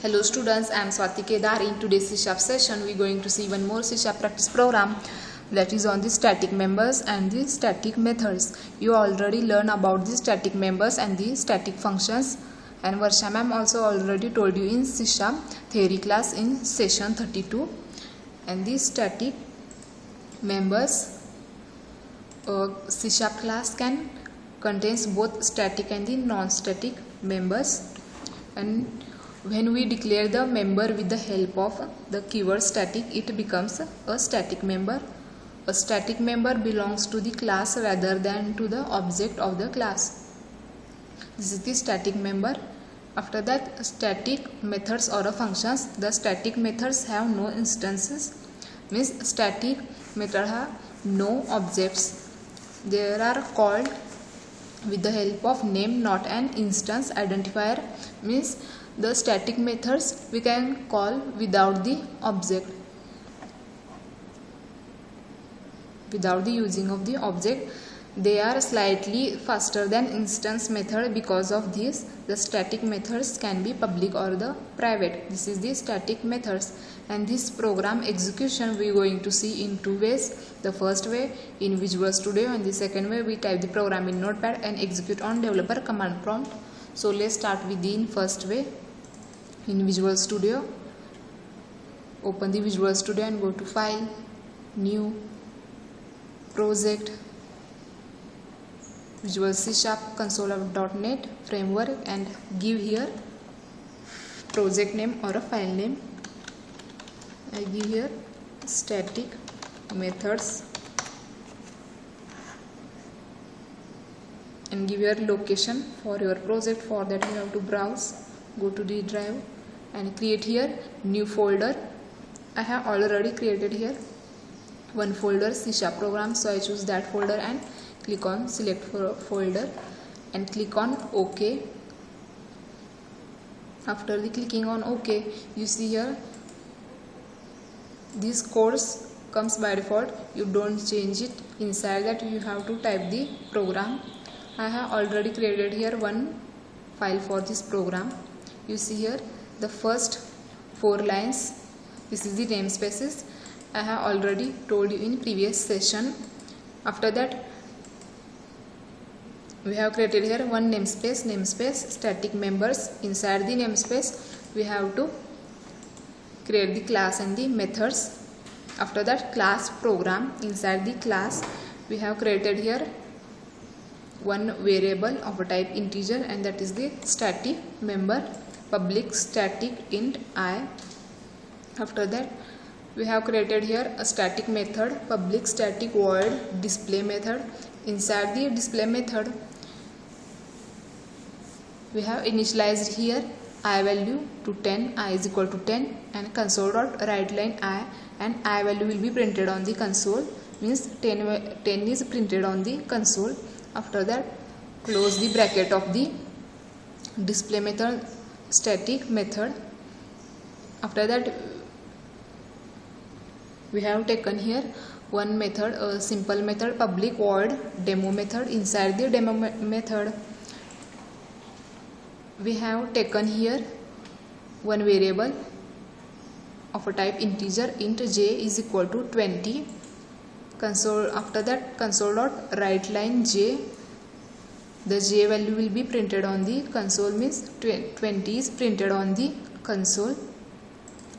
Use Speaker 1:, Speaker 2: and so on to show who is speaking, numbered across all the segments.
Speaker 1: Hello students, I am Swati Kedar. In today's C# session, we are going to see one more C# practice program that is on the static members and the static methods. You already learned about the static members and the static functions, and Varsha ma'am also already told you in C# theory class in session 32. And the static members C# class contains both static and the non-static members. And when we declare the member with the help of the keyword static, it becomes a static member. A static member belongs to the class rather than to the object of the class. This is the static member. After that, static methods or functions. The static methods have no instances, means static method have no objects. They are called with the help of name, not an instance identifier, means the static methods we can call without the object, without the using of the object. They are slightly faster than instance method. Because of this, the static methods can be public or the private. This is the static methods, and this program execution we are going to see in two ways. The first way in Visual Studio, and the second way we type the program in Notepad and execute on developer command prompt. So let's start with the first way. In Visual Studio, open the Visual Studio and go to File, New, Project, Visual C# console.net framework, and give here project name or a file name. I give here static methods and give your location for your project. For that you have to browse, go to the drive and create here new folder. I have already created here one folder, C# program, so I choose that folder and click on select folder and click on OK. After the clicking on OK, you see here this course comes by default. You don't change it. Inside that you have to type the program. I have already created here one file for this program. You see here the first 4 lines. This is the namespaces. I have already told you in previous session. After that, we have created here one namespace static members. Inside the namespace we have to create the class and the methods. After that, class program. Inside the class we have created here one variable of a type integer, and that is the static member, public static int I. After that, we have created here a static method, public static void display method. Inside the display method we have initialized here I value to 10, I is equal to 10, and console.writeLine I, and I value will be printed on the console, means 10 is printed on the console. After that, close the bracket of the display method static method. After that, we have taken here one method, a simple method, public void demo method. Inside the demo method we have taken here one variable of a type integer, int j is equal to 20. Console. After that, console.writeLine j, the j value will be printed on the console, means 20 is printed on the console.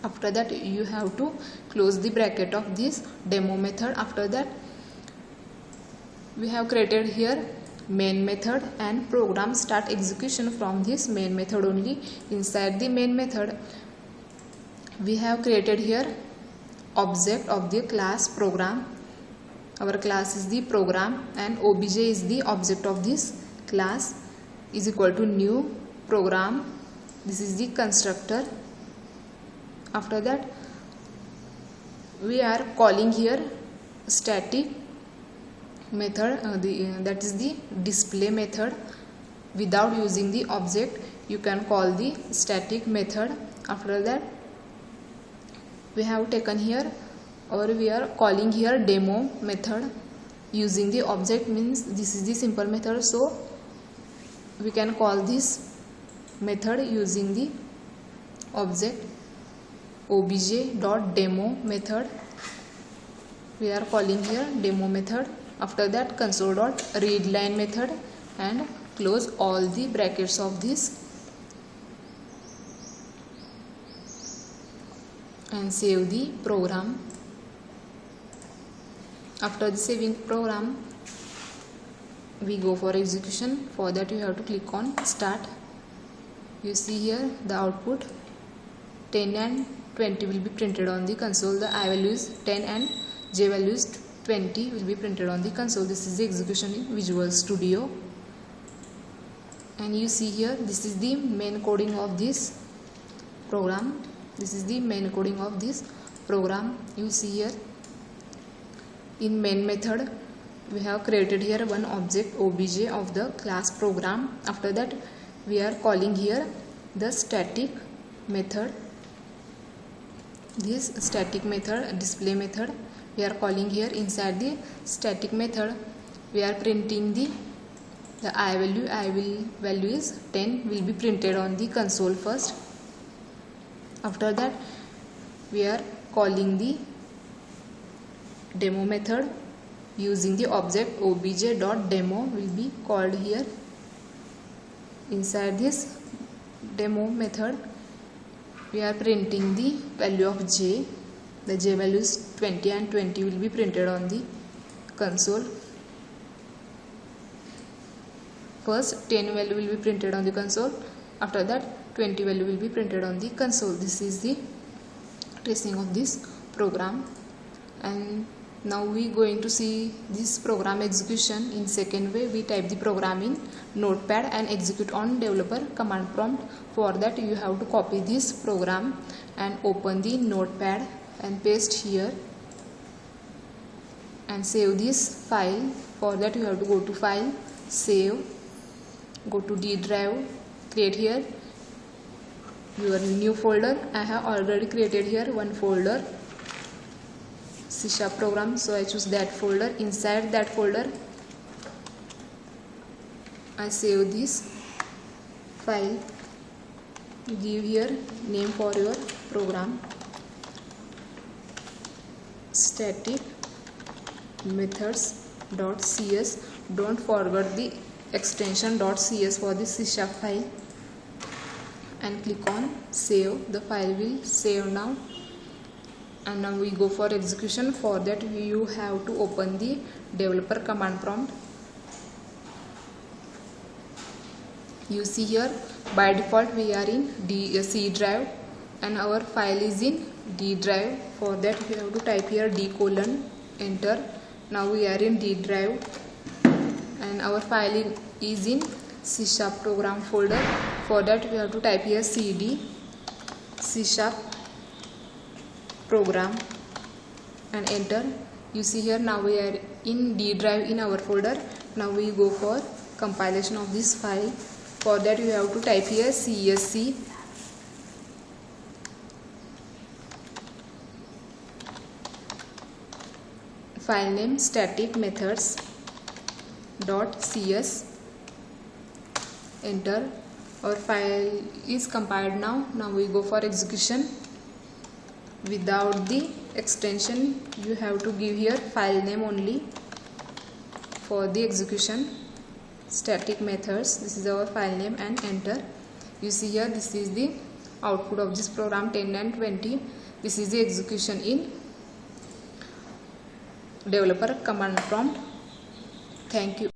Speaker 1: After that, you have to close the bracket of this demo method. After that, we have created here main method, and program start execution from this main method only. Inside the main method we have created here object of the class program. Our class is the program and obj is the object of this class, is equal to new program. This is the constructor. After that, we are calling here static method, that is the display method. Without using the object, you can call the static method. After that, we have taken here, or we are calling here demo method using the object, means this is the simple method, so we can call this method using the object obj.demo method. We are calling here demo method. After that, console.readline method, and close all the brackets of this and save the program. After the saving program, we go for execution. For that, you have to click on start. You see here the output 10 and 20 will be printed on the console. The I value is 10 and J value is 20 will be printed on the console. This is the execution in Visual Studio. And you see here, this is the main coding of this program. This is the main coding of this program. You see here, in main method, we have created here one object obj of the class program. After that, we are calling here the static method. This static method, display method, we are calling here. Inside the static method, we are printing the I value is 10 will be printed on the console first. After that, we are calling the demo method using the object obj.demo will be called here. Inside this demo method, we are printing the value of J. The J value is 20 and 20 will be printed on the console. First 10 value will be printed on the console. After that 20 value will be printed on the console. This is the tracing of this program. And now we going to see this program execution in second way. We type the program in Notepad and execute on developer command prompt. For that, you have to copy this program and open the Notepad and paste here and save this file. For that, you have to go to File, Save, go to D drive, create here your new folder. I have already created here one folder, C# program, so I choose that folder. Inside that folder, I save this file. Give here name for your program, static methods.cs. Don't forget the extension .cs for this C# file, and click on save. The file will save now. And now we go for execution. For that, you have to open the developer command prompt. You see here, by default we are in C drive and our file is in D drive. For that, we have to type here D:, enter. Now we are in D drive and our file is in C# program folder. For that, we have to type here cd C# program and enter. You see here, now we are in D drive in our folder. Now we go for compilation of this file. For that, you have to type here csc file name static methods.cs, enter. Our file is compiled now. Now we go for execution. Without the extension, you have to give here file name only for the execution. Static methods, this is our file name, and enter. You see here, this is the output of this program, 10 and 20. This is the execution in developer command prompt. Thank you.